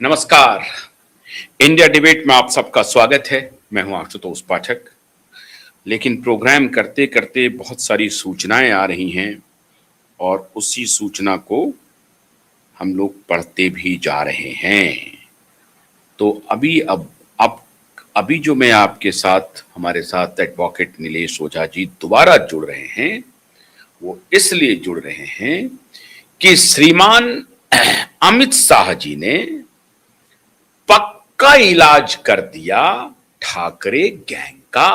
नमस्कार। India debate में आप सबका स्वागत है। मैं हूं आशुतोष पाठक। लेकिन प्रोग्राम करते करते बहुत सारी सूचनाएं आ रही हैं और उसी सूचना को हम लोग पढ़ते भी जा रहे हैं। तो अभी जो मैं आपके साथ हमारे साथ एडवोकेट नीलेश ओझा जी दोबारा जुड़ रहे हैं, वो इसलिए जुड़ रहे हैं कि श्रीमान अमित शाह जी ने पक्का इलाज कर दिया ठाकरे गैंग का।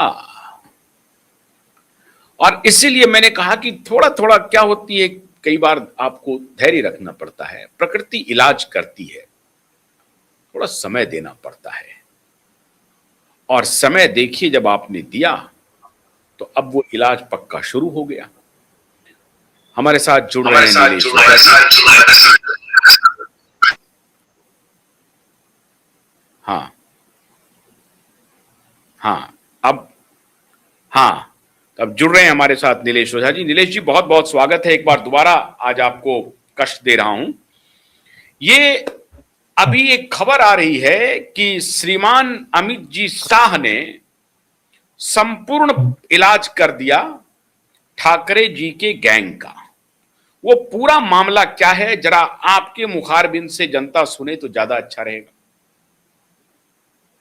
और इसीलिए मैंने कहा कि थोड़ा थोड़ा क्या होती है, कई बार आपको धैर्य रखना पड़ता है। प्रकृति इलाज करती है, थोड़ा समय देना पड़ता है। और समय देखिए, जब आपने दिया तो अब वो इलाज पक्का शुरू हो गया। हमारे साथ जुड़ रहे हैं नीलेश ओझा जी। हाँ हाँ अब हाँ अब जुड़ रहे हैं हमारे साथ नीलेश ओझा जी। नीलेश जी, बहुत बहुत स्वागत है एक बार दोबारा। आज आपको कष्ट दे रहा हूं। ये अभी एक खबर आ रही है कि श्रीमान अमित जी शाह ने संपूर्ण इलाज कर दिया ठाकरे जी के गैंग का। वो पूरा मामला क्या है, जरा आपके मुखारबिंद से जनता सुने तो ज्यादा अच्छा रहेगा।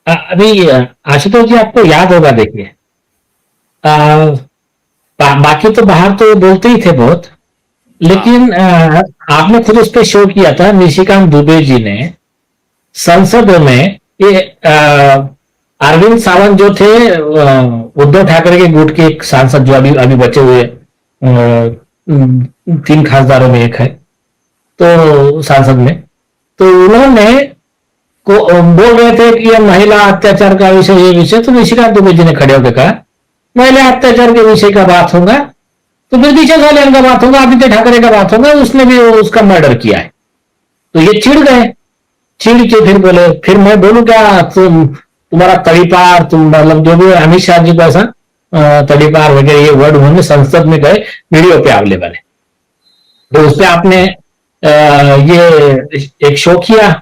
अभी आशुतोष जी, आपको याद होगा, देखिए, बाकी तो बाहर तो बोलते ही थे बहुत, हाँ लेकिन आपने खुद उस पर शो किया था, निशिकांत दुबे जी ने संसद में ये अरविंद सावंत जो थे, उद्धव ठाकरे के गुट के एक सांसद जो अभी अभी बचे हुए तीन खासदारों में एक है, तो सांसद में, तो उन्होंने को बोल रहे थे कि ये महिला अत्याचार का विषय, ये विषय, तो निशिकांत दुबे जी ने खड़े होकर कहा महिला अत्याचार के विषय का बात होगा तो फिर पीछे वाले का बात होगा, आदित्य ठाकरे का बात होगा, उसने भी उसका मर्डर किया है। तो ये चिढ़ गए, चिढ़ के फिर बोले फिर मैं बोलूं क्या, तुम्हारा तड़ीपार, तुम मतलब जो भी अमित शाह जी को ऐसा तड़ीपार वगैरह ये वर्ड उन्होंने संसद में गए, वीडियो पे अवेलेबल है। तो उस पर आपने ये एक शो किया।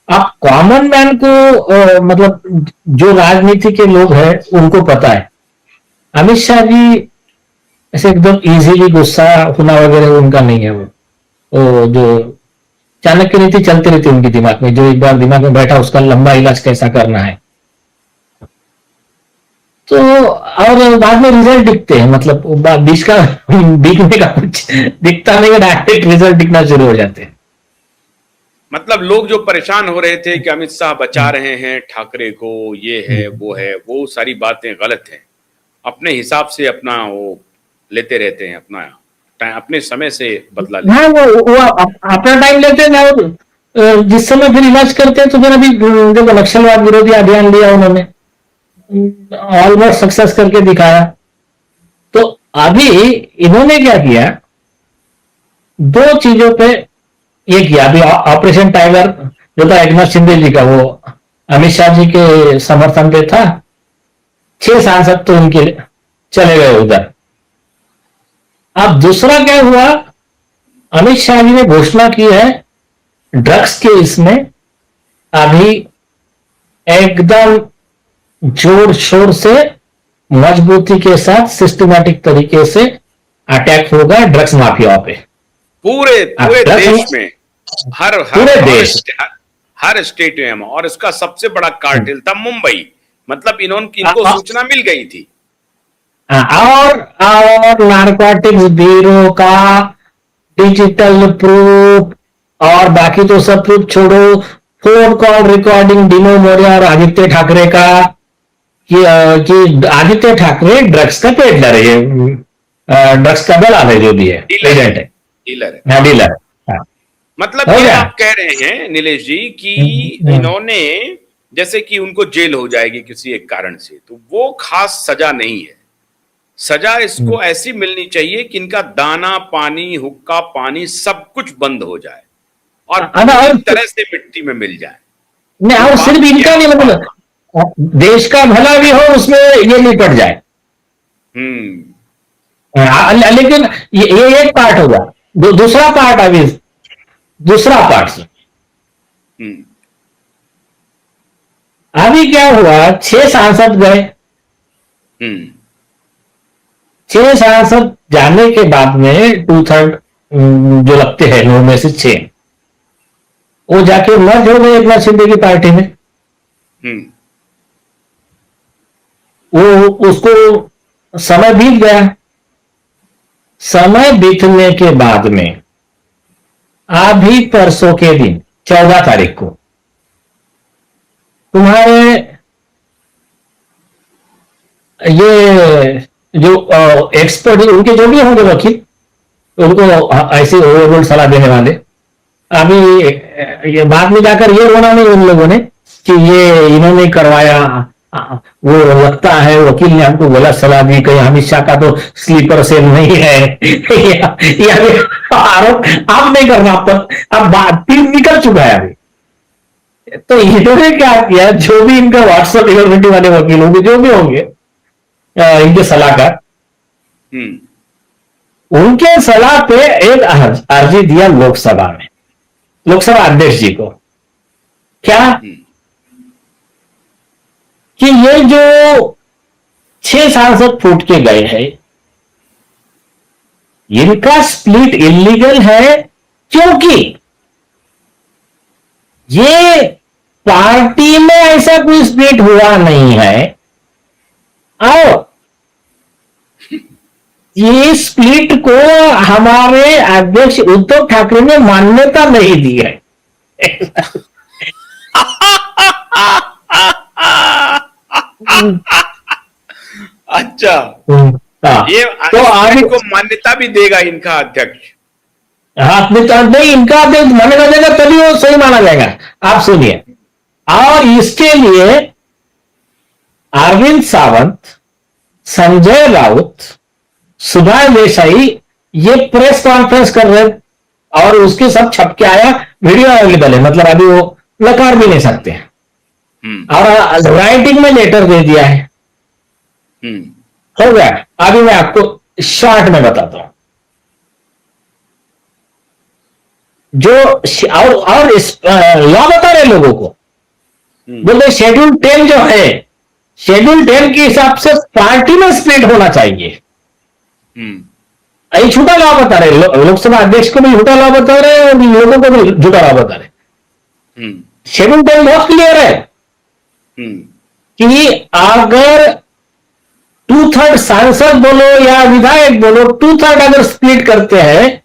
आप कॉमन मैन को मतलब जो राजनीति के लोग हैं उनको पता है अमित शाह जी ऐसे एकदम इजीली गुस्सा होना वगैरह उनका नहीं है। वो जो चाणक्य नीति चलती रहती है उनके दिमाग में, जो एक बार दिमाग में बैठा उसका लंबा इलाज कैसा करना है। तो और बाद में रिजल्ट दिखते हैं, मतलब बीच का दिखने का कुछ दिखता नहीं, डायरेक्ट रिजल्ट दिखना शुरू हो जाते हैं। मतलब लोग जो परेशान हो रहे थे कि अमित शाह बचा रहे हैं ठाकरे को, ये है वो सारी बातें गलत हैं। अपने हिसाब से अपना वो लेते रहते हैं, अपने समय से बदला लेते हाँ, हैं। वो अपना टाइम लेते हैं ना, जिस समय फिर इलाज करते हैं। तो फिर अभी देखो, नक्सलवाद विरोधी अभियान लिया उन्होंने, ऑलमोस्ट सक्सेस करके दिखाया। तो अभी इन्होंने क्या किया, दो चीजों पे ये किया। अभी ऑपरेशन टाइगर जो था एकनाथ शिंदे जी का, वो अमित शाह जी के समर्थन पे था। 6 सांसद तो उनके चले गए उधर। अब दूसरा क्या हुआ, अमित शाह जी ने घोषणा की है ड्रग्स के इसमें अभी एकदम जोर शोर से, मजबूती के साथ, सिस्टमैटिक तरीके से अटैक होगा ड्रग्स माफिया पे। पूरे अब पूरे देश ड्रग्स में, हर हर पूरे हर देश, स्टे- हर स्टेट में। और इसका सबसे बड़ा कार्टेल था मुंबई। मतलब इनको सूचना मिल गई थी। और नारकोटिक्स ब्यूरो का डिजिटल प्रूफ और बाकी तो सब प्रूफ छोड़ो, phone call recording Dino Morea और आदित्य ठाकरे का, कि आदित्य ठाकरे ड्रग्स का पेडलर है, ड्रग्स का दलाल है, जो भी है डीलर है, एजेंट है, डीलर है। हाँ, हाँ, डीलर। हाँ, मतलब हो ये गया। आप कह रहे हैं नीलेश जी कि इन्होंने, जैसे कि उनको जेल हो जाएगी किसी एक कारण से, तो वो खास सजा नहीं है। सजा इसको ऐसी मिलनी चाहिए कि इनका दाना पानी, हुक्का पानी सब कुछ बंद हो जाए और पूरी और तरह से मिट्टी में मिल जाए। नहीं, वो और बात सिर्फ ये इनका नहीं, है। मतलब देश का भला भी हो उसमें ये निपट जाए। हम्म। लेकिन ये एक पार्ट होगा। दूसरा पार्ट, अभी दूसरा पार्ट, हम्म। अभी क्या हुआ, 6 सांसद गए, हम्म 6 सांसद जाने के बाद में 2/3 जो लगते हैं 9 में से 6, वो जाके मर्ज हो गए एकनाथ शिंदे की पार्टी में। हम्म वो उसको समय बीत गया। समय बीतने के बाद में अभी परसों के दिन 14 तारीख को तुम्हारे ये जो एक्सपर्ट उनके जो भी होंगे वकील, उनको ऐसी ओवररूल सलाह देने वाले, अभी ये बाद में जाकर ये रोना नहीं उन लोगों ने कि ये इन्होंने करवाया, वो लगता है वकील ने हमको गलत सलाह दी, कहीं अमित शाह का तो स्लीपर सेल नहीं है या आरोप आप नहीं करना, अब बात तीन निकल चुका है अभी। तो इन्होंने क्या किया, जो भी इनका व्हाट्सएप यूनिवर्सिटी वाले वकील होंगे, जो भी होंगे इनके सलाहकार, उनके सलाह पे एक अर्जी दिया लोकसभा में, लोकसभा अध्यक्ष जी को। क्या कि ये जो 6 सांसद फूट के गए हैं, इनका स्प्लिट इलीगल है, क्योंकि ये पार्टी में ऐसा कोई स्प्लिट हुआ नहीं है और ये स्प्लिट को हमारे अध्यक्ष उद्धव ठाकरे ने मान्यता नहीं दी है। अच्छा, ये तो आगे को मान्यता भी देगा इनका अध्यक्ष? हाथ में तो नहीं, इनका अध्यक्ष माना जाएगा तभी वो सही माना जाएगा। आप सुनिए, और इसके लिए अरविंद सावंत, संजय राउत, सुभाष देसाई ये प्रेस कॉन्फ्रेंस कर रहे और उसके सब छप के आया, वीडियो अवेलेबल है, मतलब अभी वो नकार भी नहीं सकते हैं। और राइटिंग में लेटर दे दिया है, हो गया। अभी मैं आपको शॉर्ट में बताता हूं जो और लॉ बता रहे लोगों को, बोलते शेड्यूल 10 जो है, शेड्यूल 10 के हिसाब से पार्टी में स्प्लिट होना चाहिए। यही झूठा लॉ बता रहे, लोकसभा अध्यक्ष को भी झूठा लॉ बता रहे और लोगों को भी झूठा लॉ बता रहे। शेड्यूल 10 बहुत क्लियर है कि अगर 2/3 सांसद बोलो या विधायक बोलो, 2/3 अगर स्प्लिट करते हैं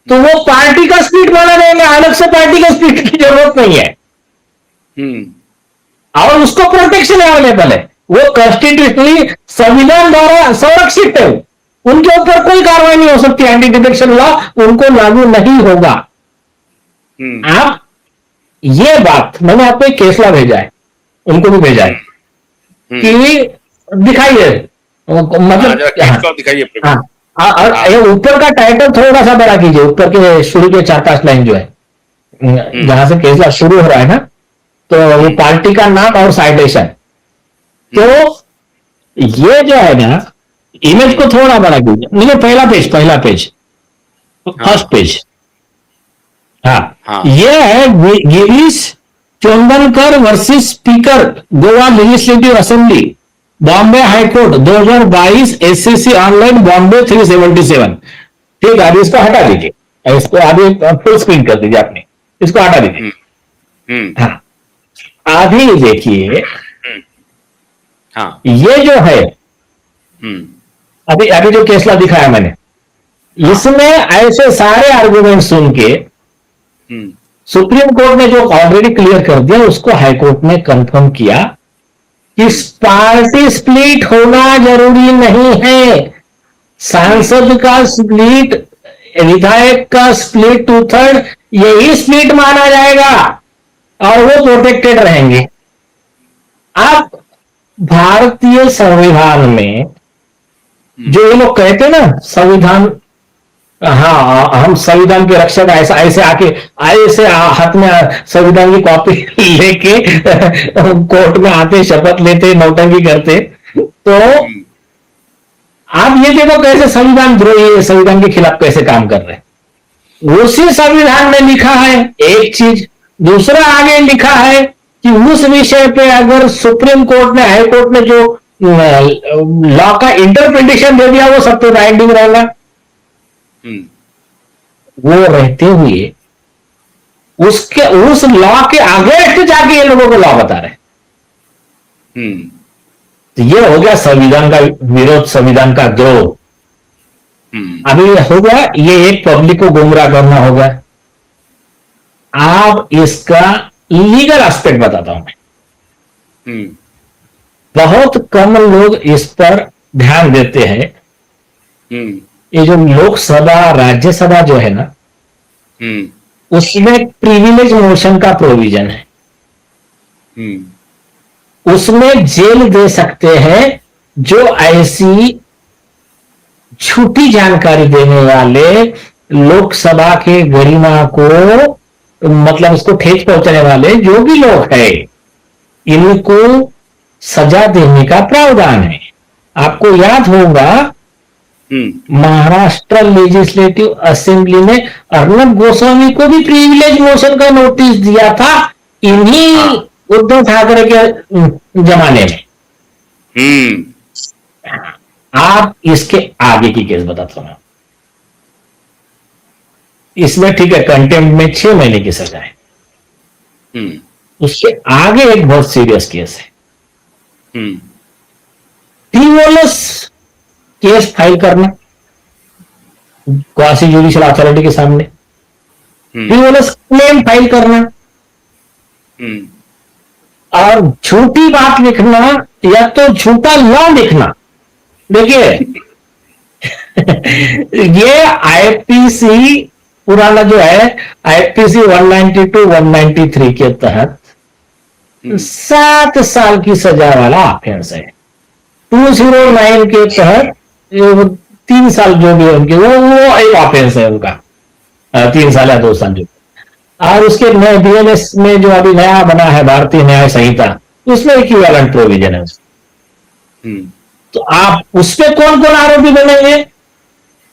तो वो पार्टी का स्प्लिट माना जाएगा, अलग से पार्टी का स्प्लिट की जरूरत नहीं है। और उसको प्रोटेक्शन अवेलेबल है, वो कॉन्स्टिट्यूशनली संविधान द्वारा संरक्षित है, उनके ऊपर कोई कार्रवाई नहीं हो सकती, एंटी डिफेक्शन लॉ उनको लागू नहीं होगा। आप ये बात मैंने आपको एक केसला भेजा है, उनको भी भेजा है कि दिखाइए, मतलब दिखाइए। और ऊपर का टाइटल थोड़ा सा बड़ा कीजिए, ऊपर के शुरू के 4-5 लाइन जो है जहां से केसला शुरू हो रहा है ना, तो वो पार्टी का नाम और साइटेशन। तो ये जो है ना, इमेज को थोड़ा बड़ा कीजिए, नहीं पहला पेज फर्स्ट पेज। हाँ, ये है Girish Chondankar versus speaker Goa legislative assembly, Bombay high court 2022, SCC online Bombay 377। ठीक है, अभी इसको हटा दीजिए, इसको अभी फुल स्क्रीन कर दीजिए, आपने इसको हटा दीजिए। हाँ, अभी देखिए, ये जो है अभी जो केसला दिखाया मैंने, इसमें ऐसे सारे आर्गुमेंट सुन के सुप्रीम कोर्ट ने जो ऑलरेडी क्लियर कर दिया, उसको हाईकोर्ट ने कंफर्म किया कि पार्टी स्प्लिट होना जरूरी नहीं है, सांसद का स्प्लिट, विधायक का स्प्लिट 2/3 यही स्प्लिट माना जाएगा और वो प्रोटेक्टेड रहेंगे। आप भारतीय संविधान में जो ये लोग कहते हैं ना, संविधान, हाँ हम संविधान के रक्षक, ऐसा ऐसे आके ऐसे हाथ में संविधान की कॉपी लेके कोर्ट में आते, शपथ लेते, नौटंकी करते, तो आप ये देखो कैसे संविधान द्रोही, संविधान के खिलाफ कैसे काम कर रहे हैं। उसी संविधान में लिखा है एक चीज, दूसरा आगे लिखा है कि उस विषय पे अगर सुप्रीम कोर्ट ने, हाई कोर्ट ने जो लॉ का इंटरप्रिटेशन दे दिया वो सब पे बाइंडिंग रहेगा। हम्म, वो रहते हुए उसके उस लॉ के अगेंस्ट जाके ये लोगों को लॉ बता रहे हैं। हम्म, तो ये हो गया संविधान का विरोध, संविधान का द्रोह। अभी हो गया, ये एक पब्लिक को गुमराह करना होगा। आप इसका लीगल एस्पेक्ट बताता हूं मैं। हम्म, बहुत कम लोग इस पर ध्यान देते हैं। हम्म, ये जो लोकसभा राज्यसभा जो है ना, हम्म, उसमें प्रिविलेज मोशन का प्रोविजन है। हम्म, उसमें जेल दे सकते हैं जो ऐसी झूठी जानकारी देने वाले, लोकसभा के गरिमा को मतलब उसको ठेस पहुंचाने वाले जो भी लोग हैं, इनको सजा देने का प्रावधान है। आपको याद होगा महाराष्ट्र लेजिस्लेटिव असेंबली ने अर्नब गोस्वामी को भी प्रिविलेज मोशन का नोटिस दिया था, इन्हीं उद्धव ठाकरे के जमाने में। आप इसके आगे की केस बताता हूं। इसमें ठीक है, कंटेम्प्ट में 6 महीने की सजा है। उसके आगे एक बहुत सीरियस केस है, फ्रीवोलस केस फाइल करना क्वासी जुडिशियल अथॉरिटी के सामने, फ्रीवोलस क्लेम फाइल करना और झूठी बात लिखना या तो झूठा लॉ लिखना। देखिए ये आईपीसी पुराना जो है, आईपीसी 192 193 के तहत 7 साल की सजा वाला ऑफेंस है। 209 के तहत 3 साल जो भी है उनके, वो एक ऑफेंस है उनका, 3 साल या 2 साल जो। और उसके नए बीएनएस में जो अभी नया बना है भारतीय न्याय संहिता, उसमें इक्विवेलेंट प्रोविजन है। तो आप उस पर कौन कौन आरोपी बनेंगे?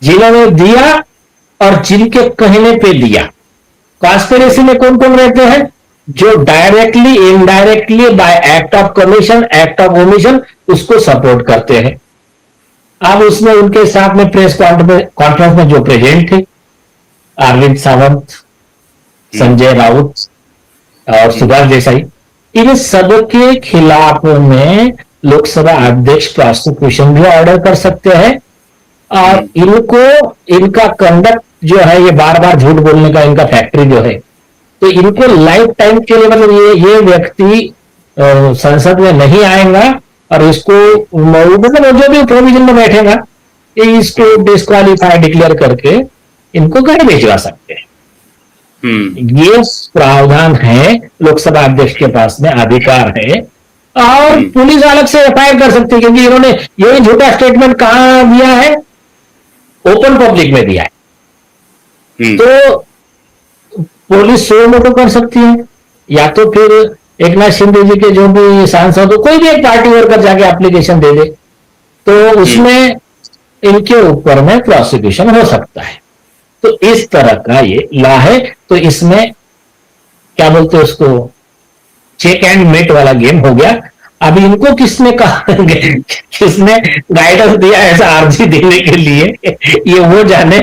जिन्होंने दिया और जिनके कहने पे दिया। कॉन्स्पिरेसी में कौन कौन रहते हैं? जो directly, indirectly, bye act of commission, act of omission उसको सपोर्ट करते हैं। अब उसमें उनके साथ में प्रेस कॉन्फ्रेंस में जो प्रेजेंट थे, अरविंद सावंत, संजय राउत और सुभाष देसाई, इन सबके खिलाफ में लोकसभा अध्यक्ष प्रोसिक्यूशन भी ऑर्डर कर सकते हैं। और इनको, इनका कंडक्ट जो है, ये बार बार झूठ बोलने का इनका फैक्ट्री जो है, तो इनको लाइफ टाइम के लिए, मतलब ये व्यक्ति संसद में नहीं आएगा और इसको मतलब जो भी प्रोविजन में बैठेगा, ये इसको डिस्क्वालीफाई डिक्लेयर करके इनको घर भिजवा सकते हैं। ये प्रावधान है, लोकसभा अध्यक्ष के पास में अधिकार है। और पुलिस अलग से एफआईआर कर सकती है, क्योंकि इन्होंने ये झूठा स्टेटमेंट कहां दिया है? ओपन पब्लिक में दिया है। तो पुलिस सो मोटो कर सकती है, या तो फिर एक नाथ शिंदे जी के जो भी सांसद हो, कोई भी एक पार्टी वर्कर जाके एप्लीकेशन दे दे, तो उसमें इनके ऊपर में प्रोसिक्यूशन हो सकता है। तो इस तरह का ये लॉ है। तो इसमें क्या बोलते हैं उसको, चेक एंड मेट वाला गेम हो गया। अभी इनको किसने कहा, किसने गाइडेंस दिया ऐसा आर्जी देने के लिए, ये वो जाने।